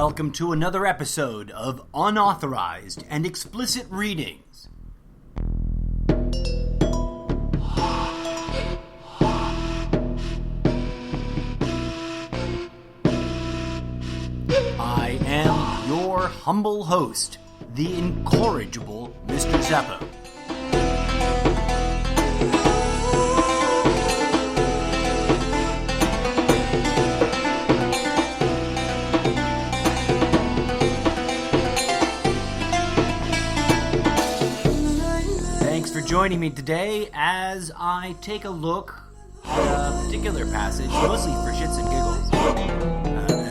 Welcome to another episode of Unauthorized and Explicit Readings. I am your humble host, the incorrigible Mr. Zeppo. Joining me today as I take a look at a particular passage, mostly for shits and giggles,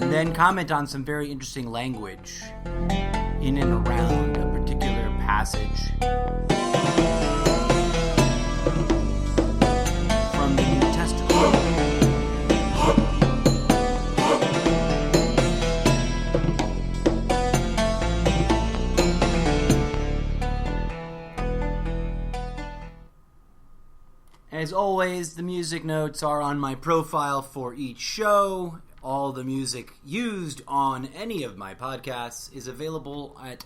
and then comment on some very interesting language in and around a particular passage from the New Testament. As always, the music notes are on my profile for each show. All the music used on any of my podcasts is available at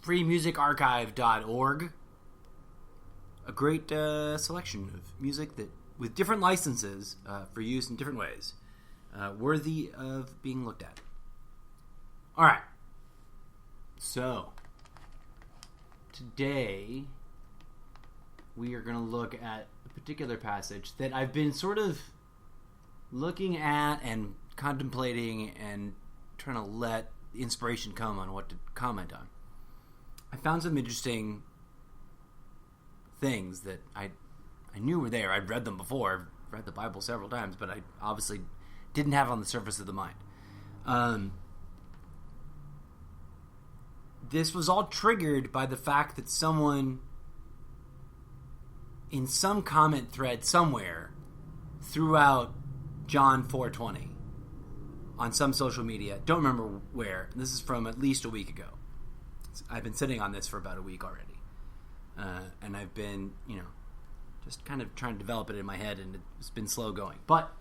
freemusicarchive.org. A great selection of music that, with different licenses for use in different ways, worthy of being looked at. All right. So, today we are going to look at a particular passage that I've been sort of looking at and contemplating and trying to let inspiration come on what to comment on. I found some interesting things that I knew were there. I'd read them before. I've read the Bible several times, but I obviously didn't have it on the surface of the mind. This was all triggered by the fact that someone in some comment thread somewhere threw out John 4:20 on some social media. Don't remember where. This is from at least a week ago. I've been sitting on this for about a week already. And I've been, just kind of trying to develop it in my head, and it's been slow going. But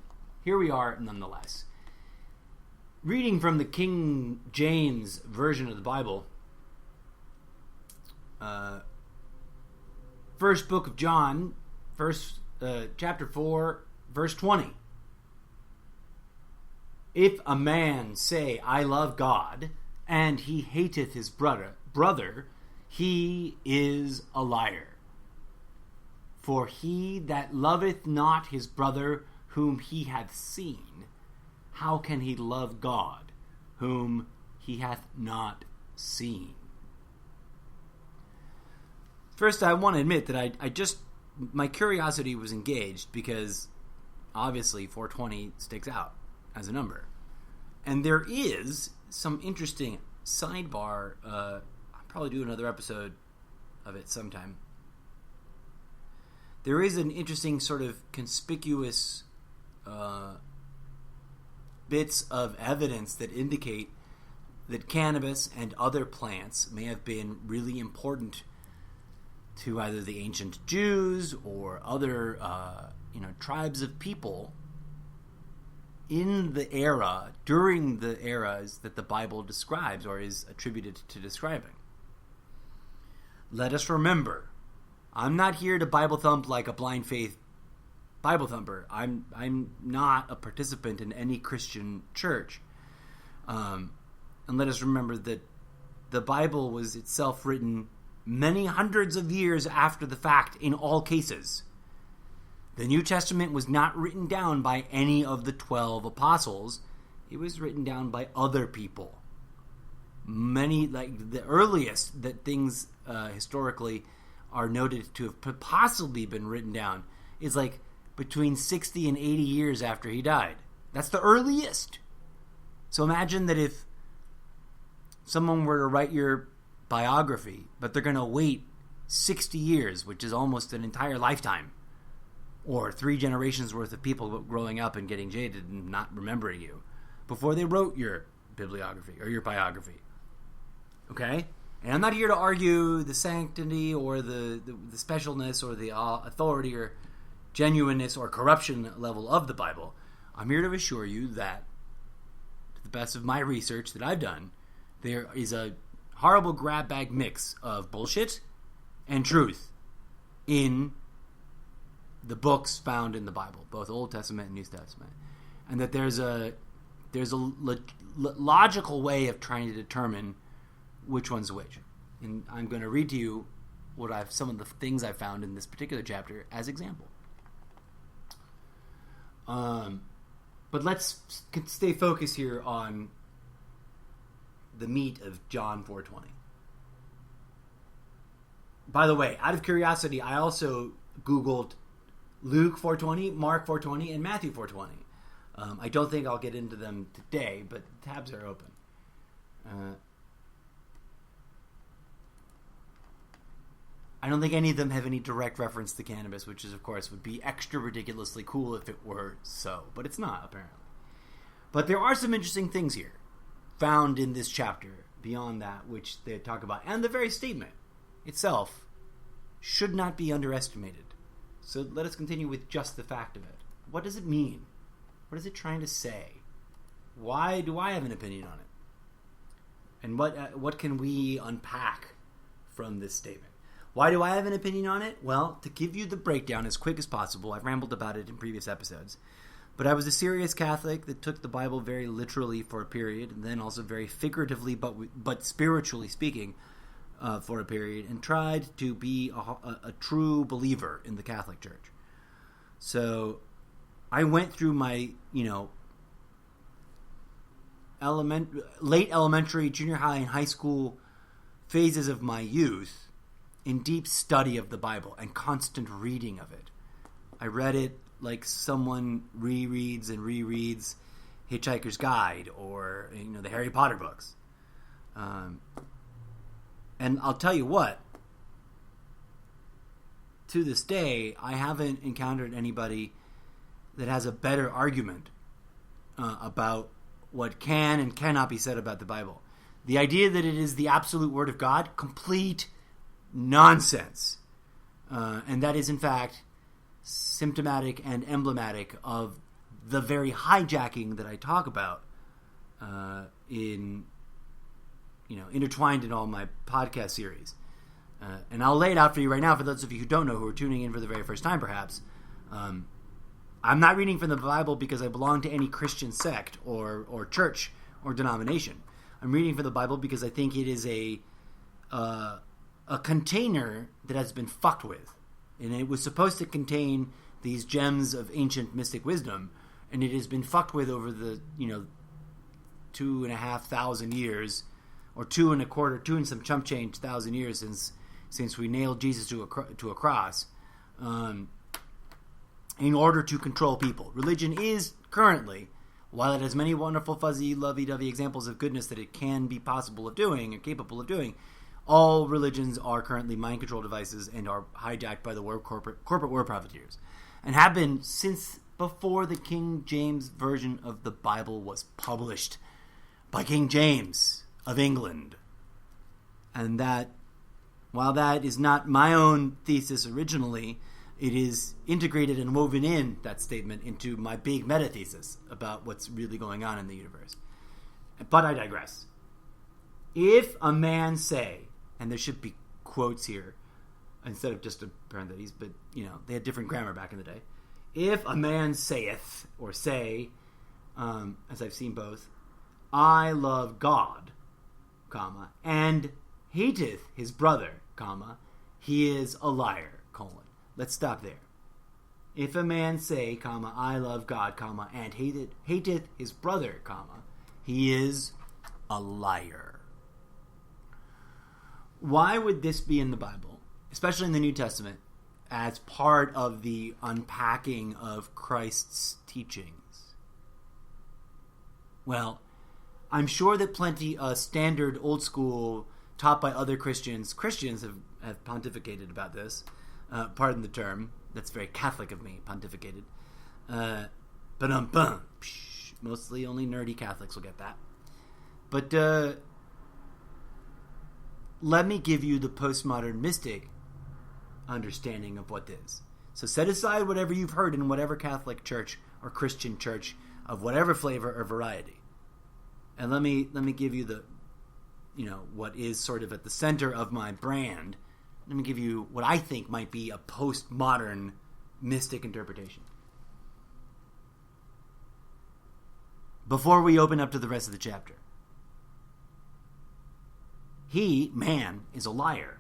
here we are nonetheless. Reading from the King James Version of the Bible, first book of John, chapter 4, verse 20. If a man say, I love God, and he hateth his brother, he is a liar. For he that loveth not his brother whom he hath seen, how can he love God whom he hath not seen? First, I want to admit that my curiosity was engaged because obviously 420 sticks out as a number. And there is some interesting sidebar. I'll probably do another episode of it sometime. There is an interesting sort of conspicuous bits of evidence that indicate that cannabis and other plants may have been really important to either the ancient Jews or other, tribes of people in the era, during the eras that the Bible describes or is attributed to describing. Let us remember, I'm not here to Bible thump like a blind faith Bible thumper. I'm not a participant in any Christian church. And let us remember that the Bible was itself written many hundreds of years after the fact in all cases. The New Testament was not written down by any of the 12 apostles. It was written down by other people. Many, like the earliest that things historically are noted to have possibly been written down is like between 60 and 80 years after he died. That's the earliest. So imagine that if someone were to write your biography, but they're going to wait 60 years, which is almost an entire lifetime, or 3 generations worth of people growing up and getting jaded and not remembering you, before they wrote your bibliography or your biography. Okay? And I'm not here to argue the sanctity or the specialness or the authority or genuineness or corruption level of the Bible. I'm here to assure you that to the best of my research that I've done, there is a horrible grab bag mix of bullshit and truth in the books found in the Bible, both Old Testament and New Testament, and that there's a logical way of trying to determine which one's which. And I'm going to read to you some of the things I found in this particular chapter as example. But let's stay focused here on the meat of John 4:20. By the way, out of curiosity, I also Googled Luke 4:20, Mark 4:20, and Matthew 4:20. I don't think I'll get into them today, but tabs are open. I don't think any of them have any direct reference to cannabis, which is, of course, would be extra ridiculously cool if it were so. But it's not, apparently. But there are some interesting things here found in this chapter beyond that, which they talk about. And the very statement itself should not be underestimated. So let us continue with just the fact of it. What does it mean? What is it trying to say? Why do I have an opinion on it? And what can we unpack from this statement? Why do I have an opinion on it? Well, to give you the breakdown as quick as possible, I've rambled about it in previous episodes, but I was a serious Catholic that took the Bible very literally for a period, and then also very figuratively, but spiritually speaking, for a period, and tried to be a true believer in the Catholic Church. So I went through my, late elementary, junior high, and high school phases of my youth in deep study of the Bible and constant reading of it. I read it like someone rereads Hitchhiker's Guide or the Harry Potter books. And I'll tell you what, to this day, I haven't encountered anybody that has a better argument about what can and cannot be said about the Bible. The idea that it is the absolute Word of God, complete nonsense. And that is, in fact, symptomatic and emblematic of the very hijacking that I talk about intertwined in all my podcast series. And I'll lay it out for you right now, for those of you who don't know, who are tuning in for the very first time, perhaps. I'm not reading from the Bible because I belong to any Christian sect or church or denomination. I'm reading from the Bible because I think it is a container that has been fucked with. And it was supposed to contain these gems of ancient mystic wisdom, and it has been fucked with over the 2,500 years, or 2 and some chump change thousand years since we nailed Jesus to a cross, in order to control people. Religion is currently, while it has many wonderful, fuzzy, lovey-dovey examples of goodness that it can be possible of doing and capable of doing, all religions are currently mind control devices and are hijacked by the corporate war profiteers, and have been since before the King James version of the Bible was published by King James of England. And that, while that is not my own thesis originally, it is integrated and woven in, that statement, into my big meta-thesis about what's really going on in the universe. But I digress. If a man say, and there should be quotes here instead of just a parentheses, but they had different grammar back in the day. If a man saith, or say, as I've seen both, I love God, comma, and hateth his brother, comma, he is a liar, colon. Let's stop there. If a man say, comma, I love God, comma, and hateth his brother, comma, he is a liar. Why would this be in the Bible, especially in the New Testament, as part of the unpacking of Christ's teachings? Well, I'm sure that plenty standard, old school, taught by other Christians have pontificated about this. Pardon the term. That's very Catholic of me, pontificated. Mostly only nerdy Catholics will get that. But let me give you the postmodern mystic understanding of what is. So set aside whatever you've heard in whatever Catholic church or Christian church of whatever flavor or variety. And let me give you the, what is sort of at the center of my brand. Let me give you what I think might be a postmodern mystic interpretation. Before we open up to the rest of the chapter. He, man, is a liar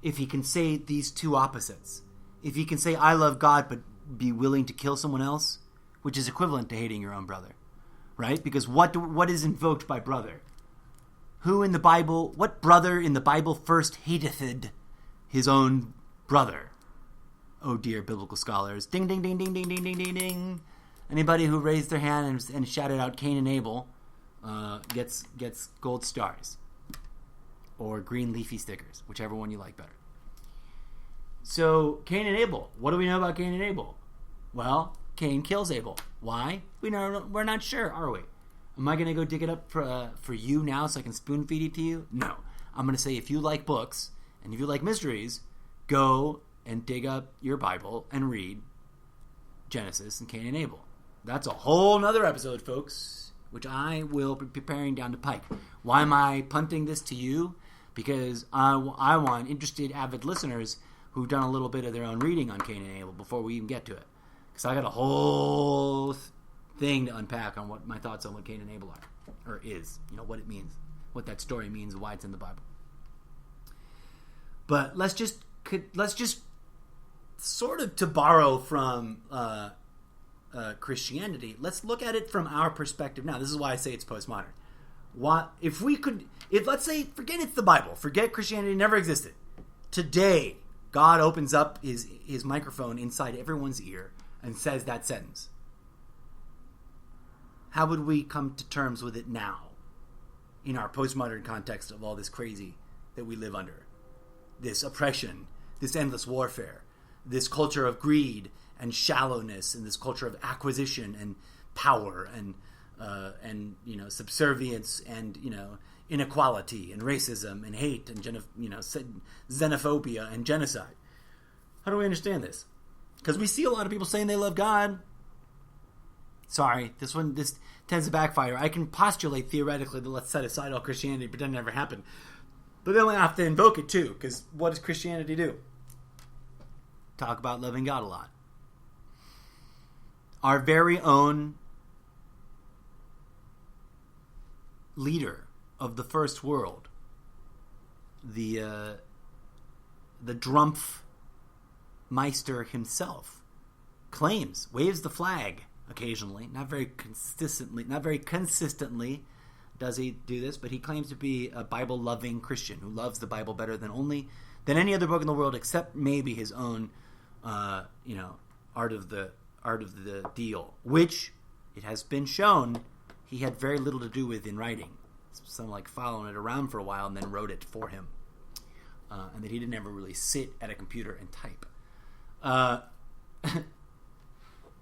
if he can say these two opposites. If he can say, I love God, but be willing to kill someone else, which is equivalent to hating your own brother. Right? Because what is invoked by brother? What brother in the Bible first hateth his own brother? Oh dear, biblical scholars. Ding, ding, ding, ding, ding, ding, ding, ding, ding. Anybody who raised their hand and shouted out Cain and Abel gets gold stars. Or green leafy stickers, whichever one you like better. So, Cain and Abel. What do we know about Cain and Abel? Well, Cain kills Abel. Why? We're not sure, are we? Am I going to go dig it up for you now so I can spoon feed it to you? No. I'm going to say if you like books and if you like mysteries, go and dig up your Bible and read Genesis and Cain and Abel. That's a whole nother episode, folks, which I will be preparing down the pike. Why am I punting this to you? Because I want interested, avid listeners who've done a little bit of their own reading on Cain and Abel before we even get to it. Because I got a whole thing to unpack on what my thoughts on what Cain and Abel are. Or is. What it means. What that story means, why it's in the Bible. But let's just sort of, to borrow from Christianity, let's look at it from our perspective now. This is why I say it's postmodern. Let's say, forget it's the Bible, forget Christianity never existed. Today, God opens up his microphone inside everyone's ear and says that sentence. How would we come to terms with it now, in our postmodern context of all this crazy that we live under? This oppression, this endless warfare, this culture of greed and shallowness, and this culture of acquisition and power and subservience and inequality and racism and hate and xenophobia and genocide. How do we understand this? Because we see a lot of people saying they love God. Sorry, this tends to backfire. I can postulate theoretically that let's set aside all Christianity, pretend it never happened. But then we have to invoke it too, because what does Christianity do? Talk about loving God a lot. Our very own leader of the first world, the Drumpf Meister himself, waves the flag occasionally, not very consistently does he do this, but he claims to be a Bible-loving Christian who loves the Bible better than any other book in the world, except maybe his own, art of the deal, which it has been shown he had very little to do with in writing. Some following it around for a while and then wrote it for him, and that he didn't ever really sit at a computer and type.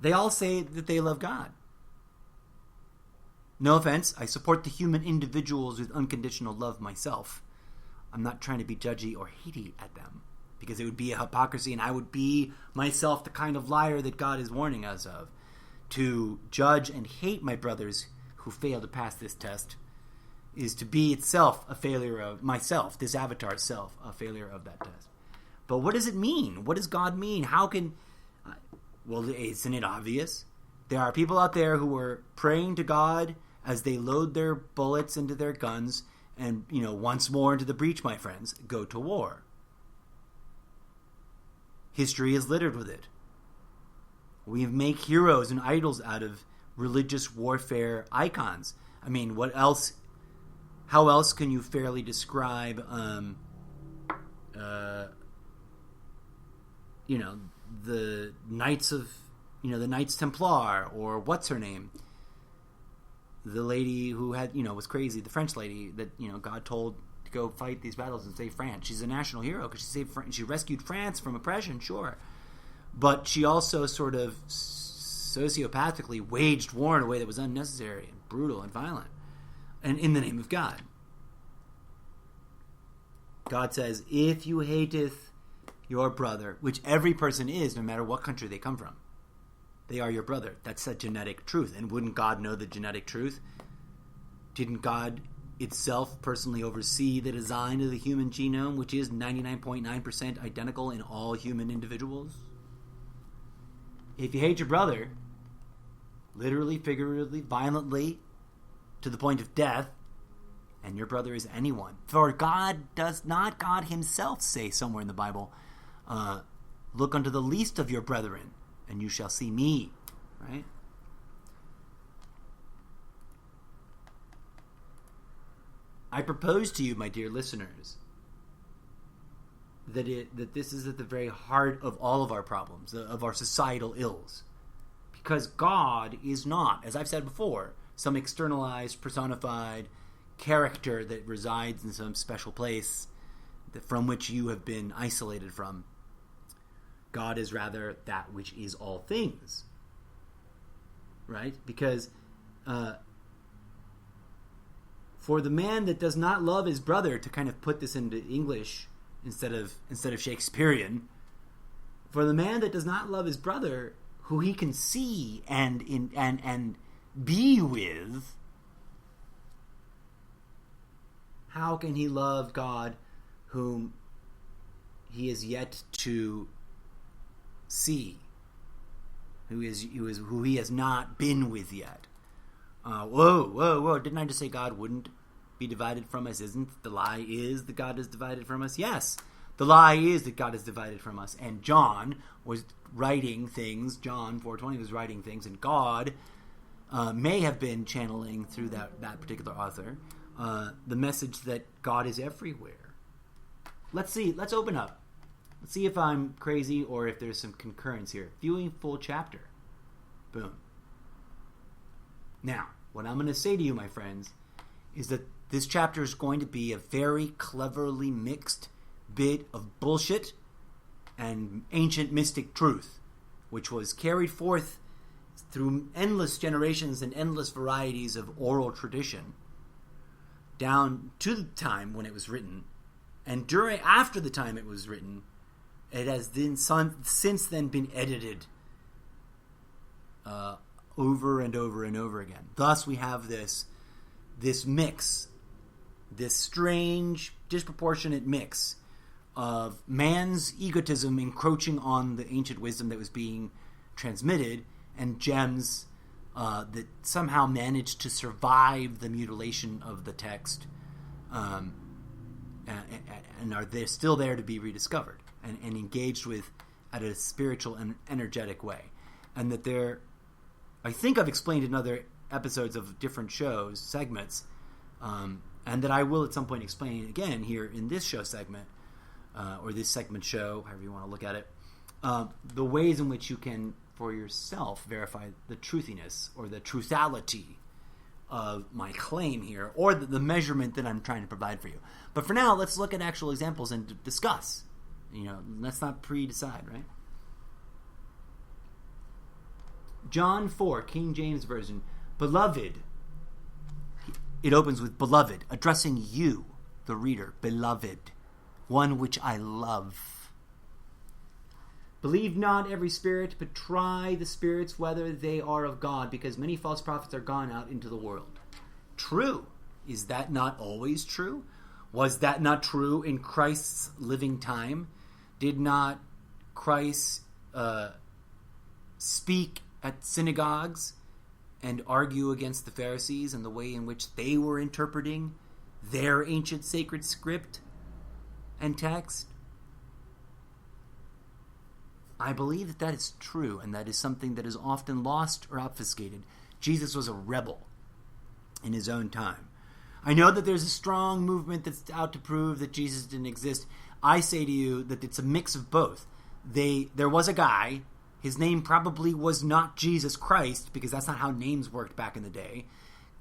They all say that they love God. No offense, I support the human individuals with unconditional love myself. I'm not trying to be judgy or hatey at them, because it would be a hypocrisy, and I would be myself the kind of liar that God is warning us of. To judge and hate my brothers who fail to pass this test is to be itself a failure of myself, this avatar self, a failure of that test. But what does it mean? What does God mean? How can... Well, isn't it obvious? There are people out there who are praying to God as they load their bullets into their guns and, once more into the breach, my friends, go to war. History is littered with it. We make heroes and idols out of religious warfare icons. I mean, what else? How else can you fairly describe, the Knights of, the Knights Templar, or what's her name? The lady who had, was crazy, the French lady that, God told to go fight these battles and save France. She's a national hero because she rescued France from oppression, sure. But she also sort of sociopathically waged war in a way that was unnecessary and brutal and violent. And in the name of God. God says, if you hateth your brother, which every person is, no matter what country they come from, they are your brother. That's a genetic truth. And wouldn't God know the genetic truth? Didn't God itself personally oversee the design of the human genome, which is 99.9% identical in all human individuals? If you hate your brother, literally, figuratively, violently, to the point of death, and your brother is anyone. For God does not God himself say somewhere in the Bible, look unto the least of your brethren, and you shall see me. Right? I propose to you, my dear listeners, that this is at the very heart of all of our problems, of our societal ills. Because God is not, as I've said before, some externalized, personified character that resides in some special place from which you have been isolated from. God is rather that which is all things. Right? Because for the man that does not love his brother, to kind of put this into English instead of Shakespearean, for the man that does not love his brother, who he can see and be with, how can he love God whom he is yet to see, who he has not been with yet? Whoa! Didn't I just say God wouldn't be divided from us? Isn't the lie is that God is divided from us? Yes, the lie is that God is divided from us. And John was writing things. John 4:20 was writing things, and God may have been channeling through that particular author the message that God is everywhere. Let's see. Let's open up. Let's see if I'm crazy or if there's some concurrence here. Viewing full chapter. Boom. Now, what I'm going to say to you, my friends, is that this chapter is going to be a very cleverly mixed bit of bullshit and ancient mystic truth, which was carried forth through endless generations and endless varieties of oral tradition down to the time when it was written. And after the time it was written, it has then since then been edited over and over and over again. Thus, we have this mix, this strange, disproportionate mix of man's egotism encroaching on the ancient wisdom that was being transmitted, and gems that somehow managed to survive the mutilation of the text, and they're still there to be rediscovered and engaged with at a spiritual and energetic way. And that I think I've explained in other episodes of different shows, segments, and that I will at some point explain again here in this show segment, or this segment show, however you want to look at it, the ways in which you can, for yourself, verify the truthiness or the truthality of my claim here, or the measurement that I'm trying to provide for you. But for now, let's look at actual examples and discuss. Let's not pre-decide, right? John 4, King James Version. Beloved. It opens with beloved, addressing you, the reader. Beloved, one which I love. Believe not every spirit, but try the spirits whether they are of God, because many false prophets are gone out into the world. True. Is that not always true? Was that not true in Christ's living time? Did not Christ speak at synagogues and argue against the Pharisees and the way in which they were interpreting their ancient sacred script and text? I believe that is true, and that is something that is often lost or obfuscated. Jesus was a rebel in his own time. I know that there's a strong movement that's out to prove that Jesus didn't exist. I say to you that it's a mix of both. There was a guy. His name probably was not Jesus Christ, because that's not how names worked back in the day.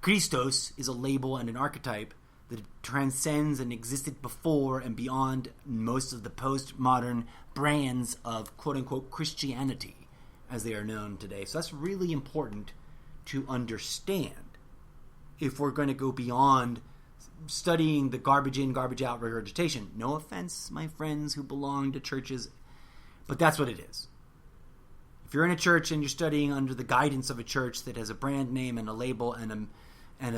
Christos is a label and an archetype that transcends and existed before and beyond most of the postmodern brands of quote-unquote Christianity as they are known today. So that's really important to understand if we're going to go beyond studying the garbage in, garbage out regurgitation. No offense, my friends who belong to churches, but that's what it is. If you're in a church and you're studying under the guidance of a church that has a brand name and a label and and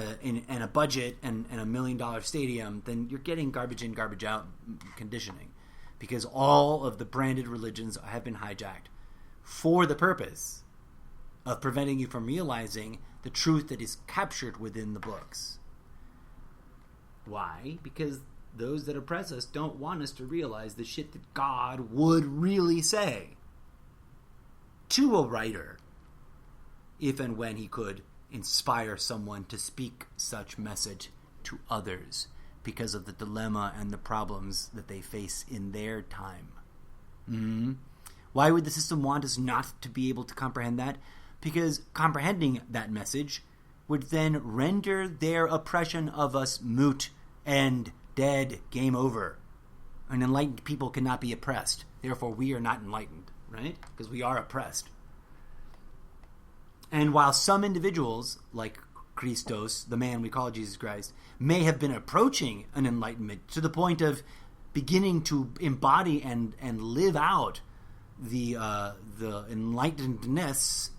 a budget and a $1 million stadium, then you're getting garbage in, garbage out conditioning, because all of the branded religions have been hijacked for the purpose of preventing you from realizing the truth that is captured within the books. Why? Because those that oppress us don't want us to realize the shit that God would really say to a writer if and when he could inspire someone to speak such message to others because of the dilemma and the problems that they face in their time. Mm-hmm. Why would the system want us not to be able to comprehend that? Because comprehending that message would then render their oppression of us moot and dead, game over. An enlightened people cannot be oppressed. Therefore, we are not enlightened, right? Because we are oppressed. And while some individuals, like Christos, the man we call Jesus Christ, may have been approaching an enlightenment to the point of beginning to embody and live out the enlightenedness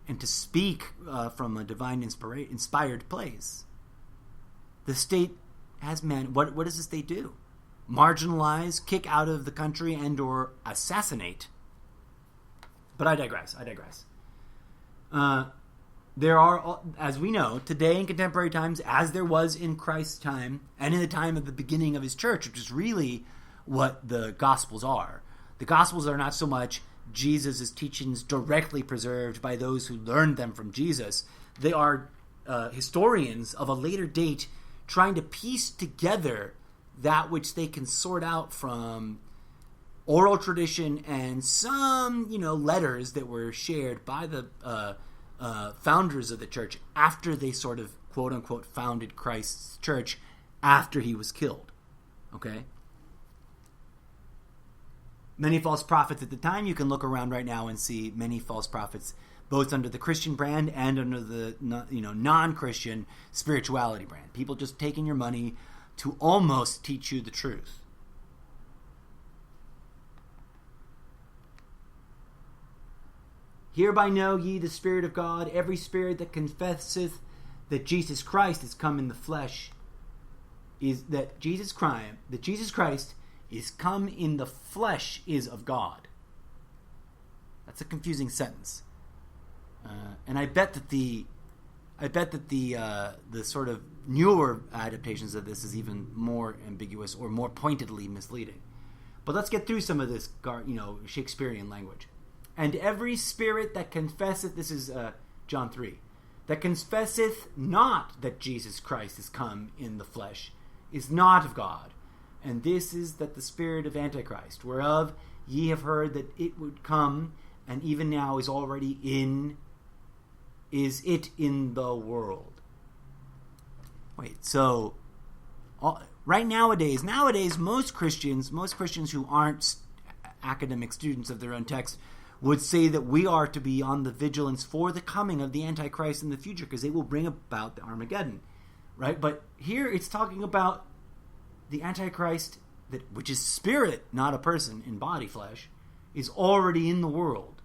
and to speak from a divine inspired place, the state has what does the state do? Marginalize, kick out of the country, and or assassinate. But I digress. There are, as we know, today in contemporary times, as there was in Christ's time, and in the time of the beginning of his church, which is really what the Gospels are. The Gospels are not so much Jesus' teachings directly preserved by those who learned them from Jesus. They are historians of a later date trying to piece together that which they can sort out from oral tradition and some, letters that were shared by the founders of the church after they sort of, quote-unquote, founded Christ's church after he was killed. Okay? Many false prophets at the time. You can look around right now and see many false prophets, both under the Christian brand and under the non-Christian spirituality brand. People just taking your money to almost teach you the truth. Hereby know ye the Spirit of God. Every spirit that confesseth that Jesus Christ is come in the flesh is that Jesus Christ is come in the flesh is of God. That's a confusing sentence, and I bet that the sort of newer adaptations of this is even more ambiguous or more pointedly misleading. But let's get through some of this, Shakespearean language. And every spirit that confesseth, this is John 3, that confesseth not that Jesus Christ is come in the flesh is not of God. And this is that the spirit of Antichrist, whereof ye have heard that it would come, and even now is already in the world. Wait, so right nowadays, most Christians who aren't academic students of their own text would say that we are to be on the vigilance for the coming of the Antichrist in the future, because they will bring about the Armageddon, right? But here it's talking about the Antichrist, which is spirit, not a person in body flesh, is already in the world.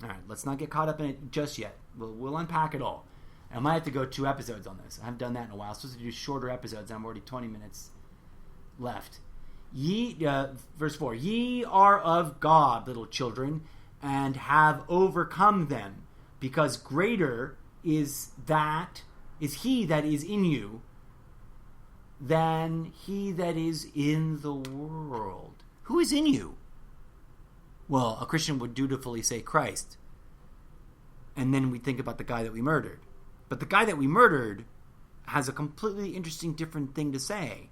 All right, let's not get caught up in it just yet. We'll unpack it all. I might have to go 2 episodes on this. I haven't done that in a while. I'm supposed to do shorter episodes, and I'm already 20 minutes left. Verse 4, ye are of God, little children, and have overcome them, because greater is he that is in you than he that is in the world. Who is in you? Well, a Christian would dutifully say Christ. And then we think about the guy that we murdered. But the guy that we murdered has a completely interesting, different thing to say.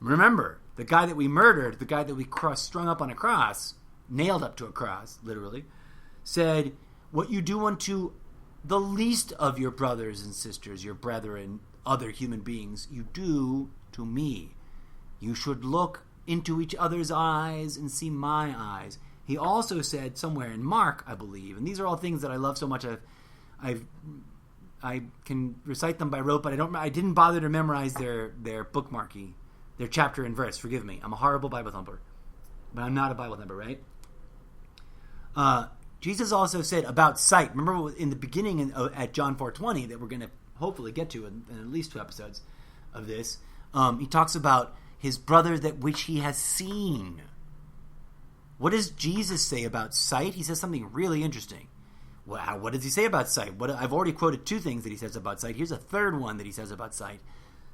Remember, the guy that we murdered, the guy that we strung up on a cross, nailed up to a cross, literally, said, what you do unto the least of your brothers and sisters, your brethren, other human beings, you do to me. You should look into each other's eyes and see my eyes. He also said somewhere in Mark, I believe, and these are all things that I love so much. I can recite them by rote, but I didn't bother to memorize their bookmarky, their chapter and verse. Forgive me. I'm a horrible Bible thumper, but I'm not a Bible thumper, right? Jesus also said about sight. Remember in the beginning at John 4:20 that we're going to hopefully get to in at least 2 episodes of this. He talks about his brother that which he has seen. What does Jesus say about sight? He says something really interesting. Wow, what does he say about sight? I've already quoted 2 things that he says about sight. Here's a third one that he says about sight.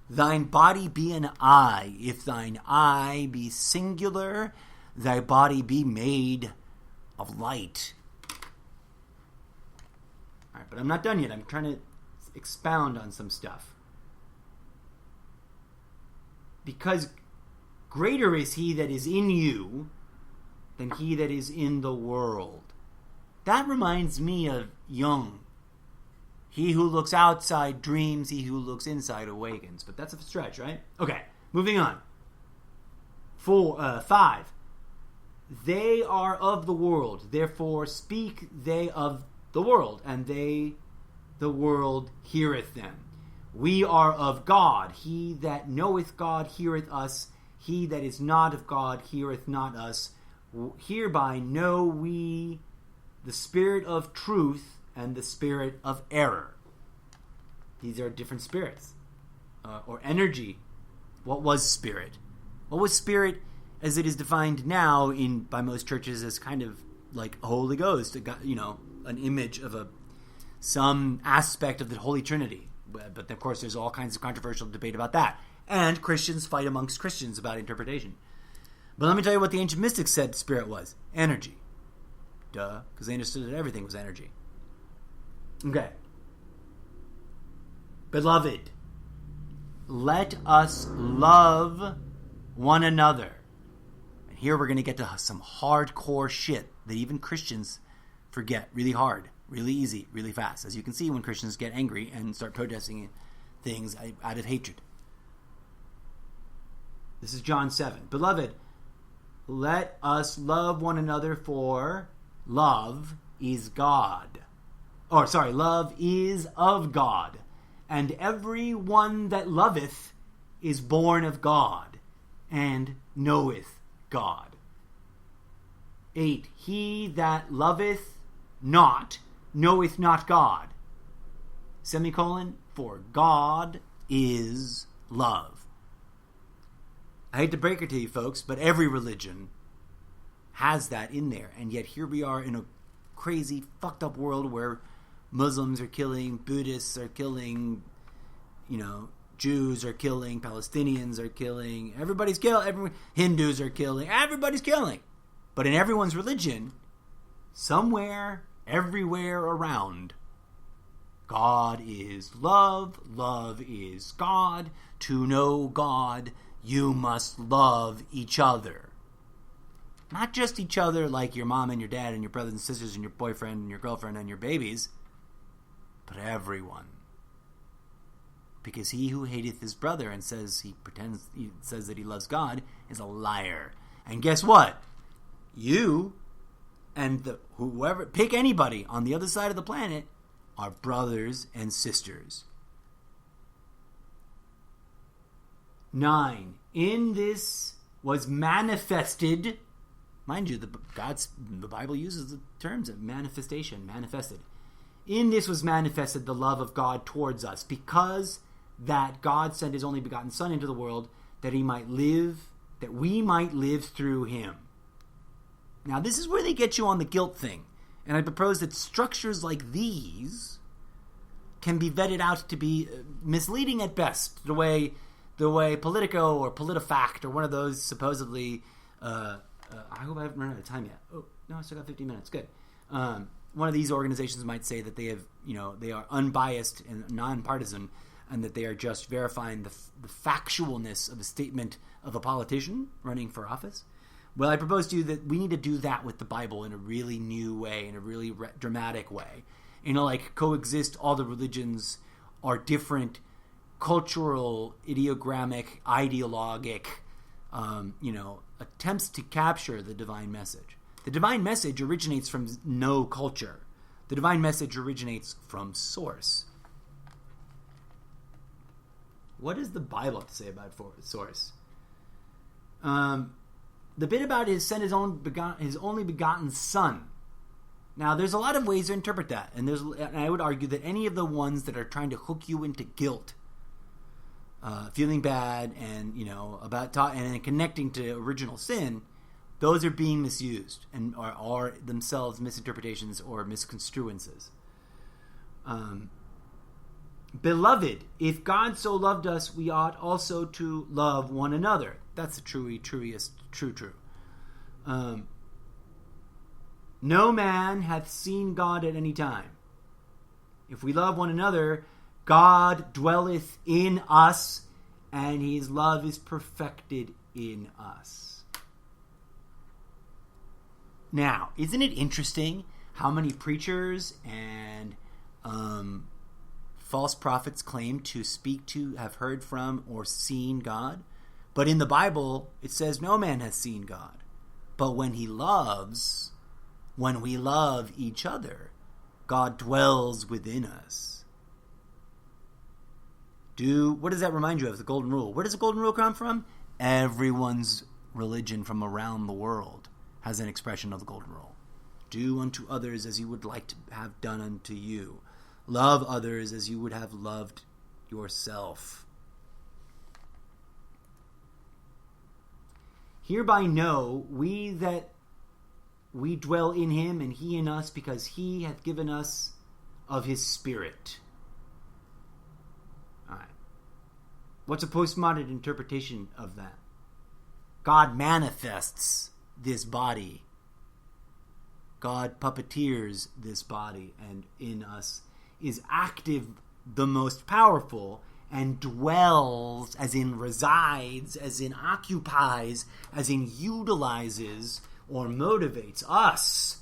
Thine body be an eye. If thine eye be singular, thy body be made of light. All right, but I'm not done yet. I'm trying to expound on some stuff. Because greater is he that is in you than he that is in the world. That reminds me of Jung. He who looks outside dreams, he who looks inside awakens. But that's a stretch, right? Okay, moving on. 5. They are of the world, therefore speak they of the world, and the world heareth them. We are of God. He that knoweth God heareth us. He that is not of God heareth not us. Hereby know we the spirit of truth and the spirit of error. These are different spirits. Or energy. What was spirit? What was spirit as it is defined now by most churches as kind of like Holy Ghost, an image of some aspect of the Holy Trinity. But of course there's all kinds of controversial debate about that. And Christians fight amongst Christians about interpretation. But let me tell you what the ancient mystics said spirit was. Energy. Duh. Because they understood that everything was energy. Okay. Beloved, let us love one another. And here we're going to get to some hardcore shit that even Christians forget really hard, really easy, really fast. As you can see when Christians get angry and start protesting things out of hatred. This is John 7. Beloved, let us love one another, for love is God. Love is of God. And every one that loveth is born of God, and knoweth God. 8. He that loveth not knoweth not God. For God is love. I hate to break it to you folks, but every religion has that in there. And yet here we are in a crazy, fucked up world where Muslims are killing, Buddhists are killing, Jews are killing, Palestinians are killing, everybody's killing, Hindus are killing, everybody's killing. But in everyone's religion, somewhere, everywhere around, God is love, love is God. To know God, you must love each other. Not just each other like your mom and your dad and your brothers and sisters and your boyfriend and your girlfriend and your babies, but everyone. Because he who hateth his brother and says that he loves God is a liar. And guess what? You and whoever, pick anybody on the other side of the planet, are brothers and sisters. 9. In this was manifested, mind you, the Bible uses the terms of manifestation, manifested. In this was manifested the love of God towards us, because that God sent his only begotten Son into the world that we might live through him. Now this is where they get you on the guilt thing. And I propose that structures like these can be vetted out to be misleading at best, the way Politico or PolitiFact or one of those supposedly, I hope I haven't run out of time yet. Oh, no, I still got 15 minutes. Good. One of these organizations might say that they are unbiased and nonpartisan, and that they are just verifying the factualness of a statement of a politician running for office. Well, I propose to you that we need to do that with the Bible in a really new way, in a really dramatic way. Coexist, all the religions are different cultural, ideogrammic, ideologic, attempts to capture the divine message. The divine message originates from no culture. The divine message originates from source. What does the Bible have to say about source? The bit about his only begotten Son. Now, there's a lot of ways to interpret that, and I would argue that any of the ones that are trying to hook you into guilt, feeling bad, and and connecting to original sin, those are being misused and are themselves misinterpretations or misconstruences. Beloved, if God so loved us, we ought also to love one another. That's the true. No man hath seen God at any time. If we love one another, God dwelleth in us, and his love is perfected in us. Now, isn't it interesting how many preachers and false prophets claim to speak to, have heard from, or seen God? But in the Bible, it says no man has seen God. But when we love each other, God dwells within us. What does that remind you of? The Golden Rule. Where does the Golden Rule come from? Everyone's religion from around the world has an expression of the Golden Rule. Do unto others as you would like to have done unto you. Love others as you would have loved yourself. Hereby know we that we dwell in him and he in us, because he hath given us of his Spirit. All right. What's a postmodern interpretation of that? God manifests this body. God puppeteers this body, and in us is active, the most powerful, and dwells, as in resides, as in occupies, as in utilizes or motivates us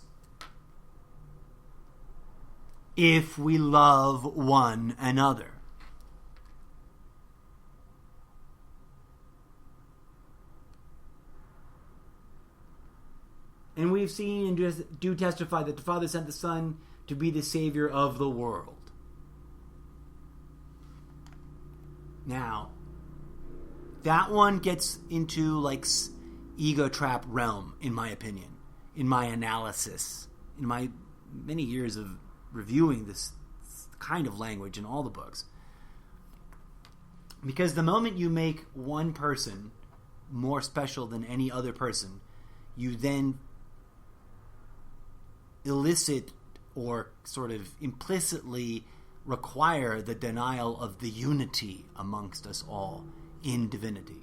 if we love one another. And we've seen and do testify that the Father sent the Son to be the Savior of the world. Now, that one gets into like ego trap realm, in my opinion, in my analysis, in my many years of reviewing this kind of language in all the books. Because the moment you make one person more special than any other person, you then elicit or sort of implicitly require the denial of the unity amongst us all in divinity.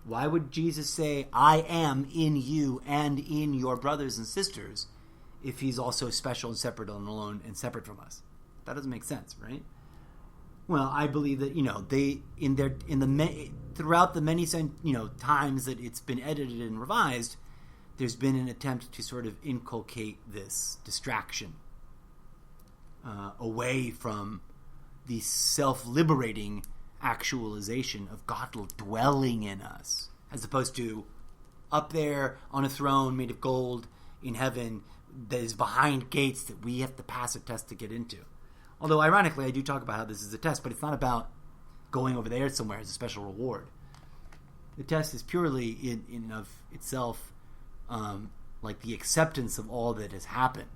Why would Jesus say, I am in you and in your brothers and sisters, if he's also special and separate and alone and separate from us? That doesn't make sense, right? Well, I believe that, throughout the many times that it's been edited and revised, there's been an attempt to sort of inculcate this distraction away from the self-liberating actualization of God dwelling in us, as opposed to up there on a throne made of gold in heaven that is behind gates that we have to pass a test to get into. Although, ironically, I do talk about how this is a test, but it's not about going over there somewhere as a special reward. The test is purely in and of itself like the acceptance of all that has happened.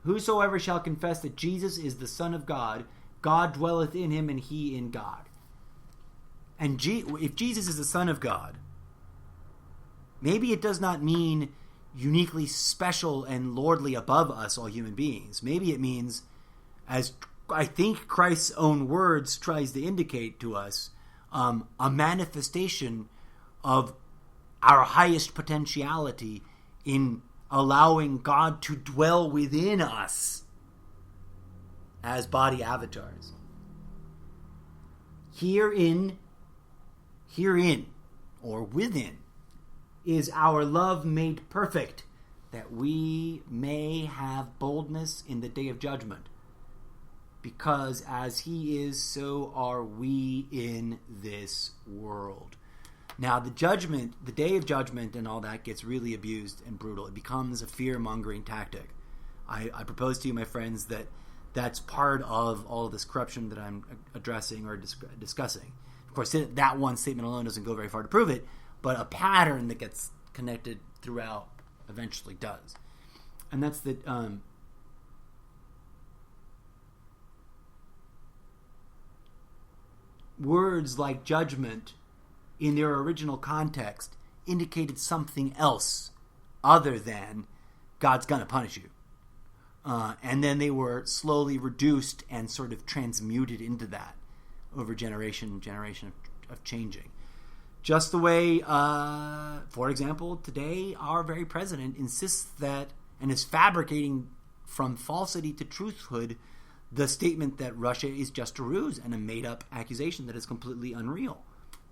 Whosoever shall confess that Jesus is the Son of God, God dwelleth in him and he in God. And if Jesus is the Son of God, maybe it does not mean uniquely special and lordly above us, all human beings. Maybe it means, as I think Christ's own words tries to indicate to us, a manifestation of our highest potentiality in allowing God to dwell within us as body avatars. Herein, or within, is our love made perfect, that we may have boldness in the day of judgment. Because as he is, so are we in this world. Now, the day of judgment and all that gets really abused and brutal. It becomes a fear-mongering tactic. I propose to you, my friends, that that's part of all of this corruption that I'm addressing or discussing. Of course, that one statement alone doesn't go very far to prove it, but a pattern that gets connected throughout eventually does. And that's that words like judgment in their original context indicated something else other than God's going to punish you. And then they were slowly reduced and sort of transmuted into that over generation of changing. Just the way, for example, today our very president insists that and is fabricating from falsity to truthhood the statement that Russia is just a ruse and a made-up accusation that is completely unreal.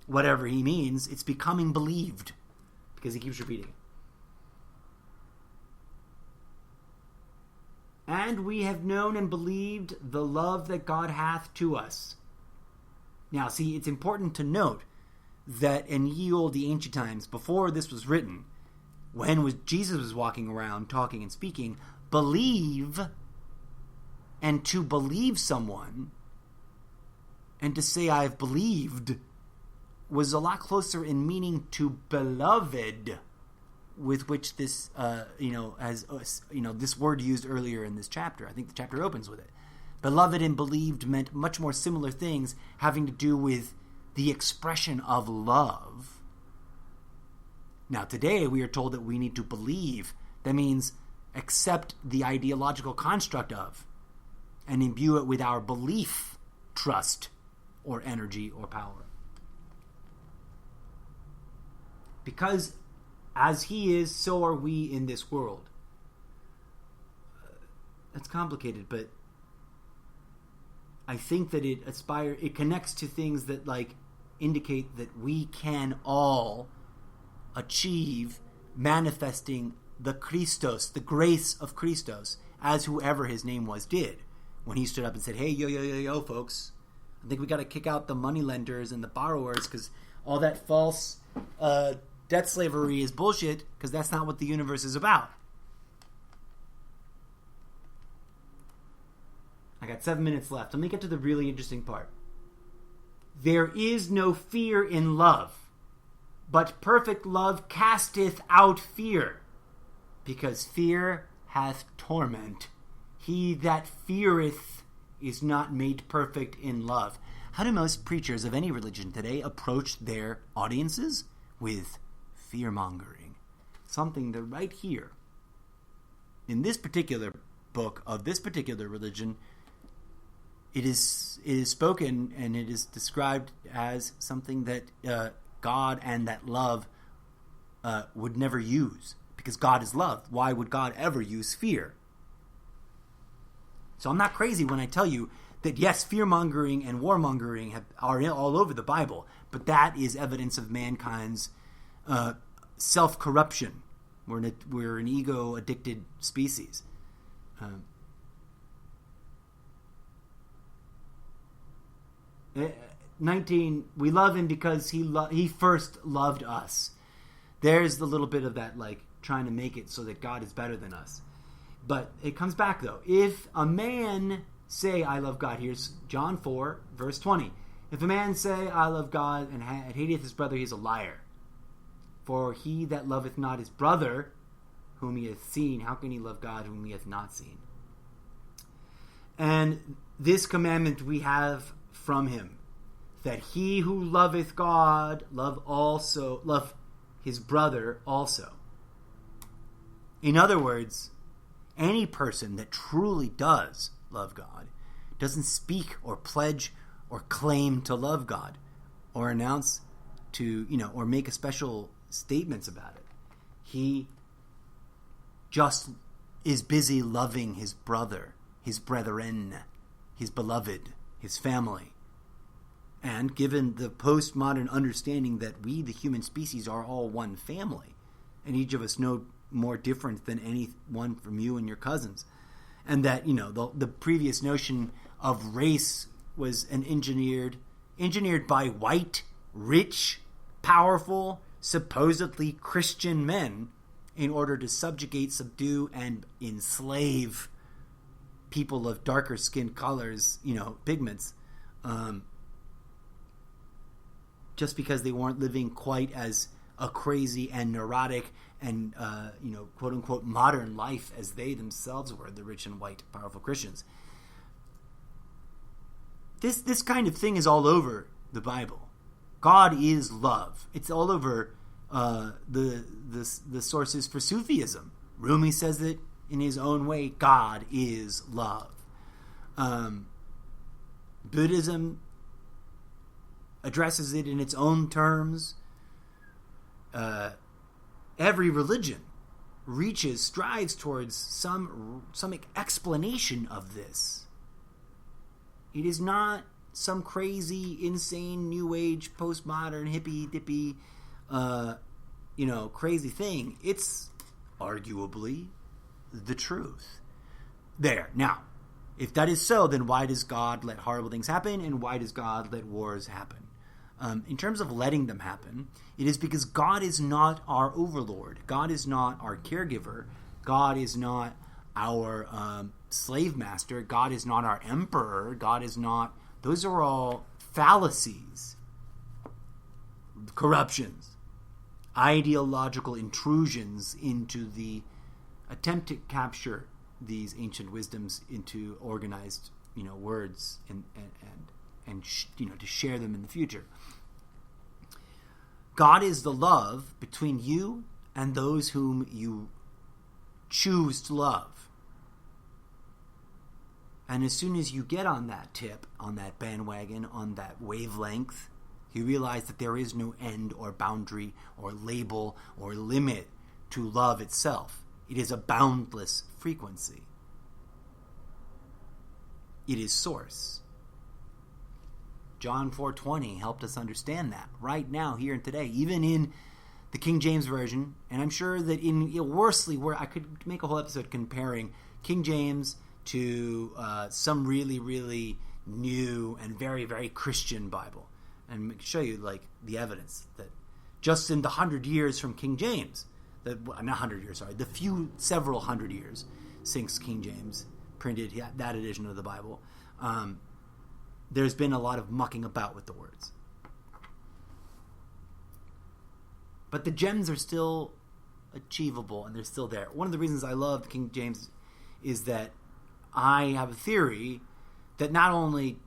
Whatever he means, it's becoming believed because he keeps repeating it. And we have known and believed the love that God hath to us. Now, see, it's important to note that in ye olde ancient times, before this was written, when Jesus was walking around talking and speaking, believe and to believe someone and to say I have believed was a lot closer in meaning to beloved, with which this this word used earlier in this chapter. I think the chapter opens with it. Beloved and believed meant much more similar things having to do with the expression of love. Now today we are told that we need to believe. That means accept the ideological construct of and imbue it with our belief, trust, or energy or power. Because as he is, so are we in this world. That's complicated, but I think that it connects to things that indicate that we can all achieve manifesting the Christos, the grace of Christos, as whoever his name was did. When he stood up and said, hey, yo, folks, I think we got to kick out the moneylenders and the borrowers because all that false debt slavery is bullshit, because that's not what the universe is about. I got 7 minutes left. Let me get to the really interesting part. There is no fear in love, but perfect love casteth out fear, because fear hath torment. He that feareth is not made perfect in love. How do most preachers of any religion today approach their audiences? With fear-mongering. Something that right here, in this particular book of this particular religion, it is spoken and it is described as something that God and that love would never use. Because God is love. Why would God ever use fear? So I'm not crazy when I tell you that yes, fear-mongering and warmongering are all over the Bible, but that is evidence of mankind's self-corruption. We're an ego-addicted species. 19, we love him because he first loved us. There's the little bit of that, trying to make it so that God is better than us. But it comes back, though. If a man say, I love God, here's John 4, verse 20. If a man say, I love God, and hateth his brother, he is a liar. For he that loveth not his brother, whom he hath seen, how can he love God, whom he hath not seen? And this commandment we have from him, that he who loveth God, love his brother also. In other words, any person that truly does love God doesn't speak or pledge or claim to love God or announce or make a special statements about it. He just is busy loving his brother, his brethren, his beloved, his family. And given the postmodern understanding that we, the human species, are all one family, and each of us no more different than any one from you and your cousins, and that the previous notion of race was engineered by white, rich, powerful, supposedly Christian men in order to subjugate, subdue, and enslave people of darker skin colors, pigments, just because they weren't living quite as a crazy and neurotic and, quote-unquote modern life as they themselves were, the rich and white powerful Christians. This kind of thing is all over the Bible. God is love. It's all over the sources for Sufism. Rumi says it in his own way. God is love. Buddhism addresses it in its own terms. Every religion strives towards some explanation of this. It is not some crazy, insane, new age, postmodern, hippy dippy, crazy thing. It's arguably the truth. There. Now, if that is so, then why does God let horrible things happen, and why does God let wars happen? In terms of letting them happen, it is because God is not our overlord. God is not our caregiver. God is not our slave master. God is not our emperor. God is not... Those are all fallacies, corruptions, ideological intrusions into the attempt to capture these ancient wisdoms into organized, words and to share them in the future. God is the love between you and those whom you choose to love. And as soon as you get on that tip, on that bandwagon, on that wavelength, you realize that there is no end or boundary or label or limit to love itself. It is a boundless frequency. It is source. John 4:20 helped us understand that right now, here and today, even in the King James Version. And I'm sure that in Worsley, where I could make a whole episode comparing King James to some really, really new and very, very Christian Bible, and show you the evidence that just in the 100 years from King James, several hundred years since King James printed that edition of the Bible, there's been a lot of mucking about with the words. But the gems are still achievable, and they're still there. One of the reasons I love King James is that I have a theory that not only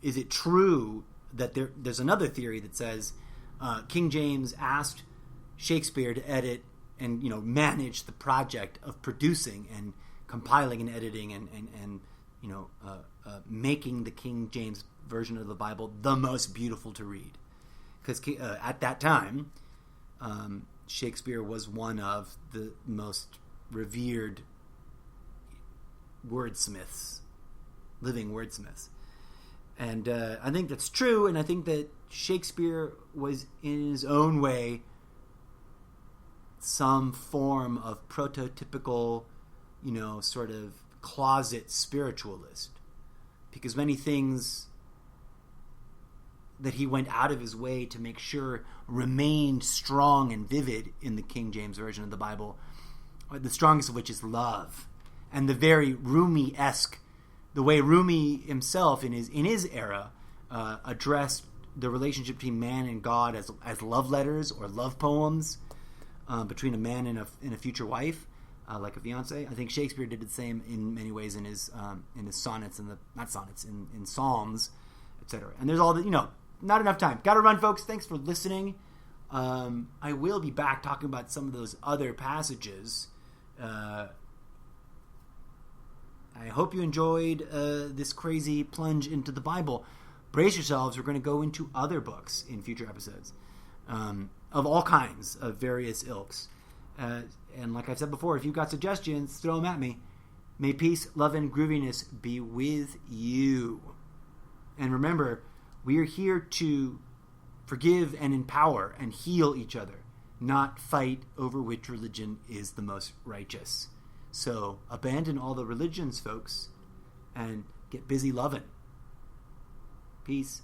is it true that there's another theory that says King James asked Shakespeare to edit and manage the project of producing and compiling and editing and making the King James version of the Bible the most beautiful to read, because at that time Shakespeare was one of the most revered wordsmiths, living wordsmiths. And I think that's true, and I think that Shakespeare was, in his own way, some form of prototypical, sort of closet spiritualist. Because many things that he went out of his way to make sure remained strong and vivid in the King James Version of the Bible, the strongest of which is love. And the very Rumi-esque, the way Rumi himself in his era addressed the relationship between man and God as love letters or love poems between a man and a future wife, like a fiance. I think Shakespeare did the same in many ways in his sonnets in Psalms, etc. And there's all the not enough time. Got to run, folks. Thanks for listening. I will be back talking about some of those other passages. I hope you enjoyed this crazy plunge into the Bible. Brace yourselves. We're going to go into other books in future episodes of all kinds, of various ilks. And like I've said before, if you've got suggestions, throw them at me. May peace, love, and grooviness be with you. And remember, we are here to forgive and empower and heal each other, not fight over which religion is the most righteous. So abandon all the religions, folks, and get busy loving. Peace.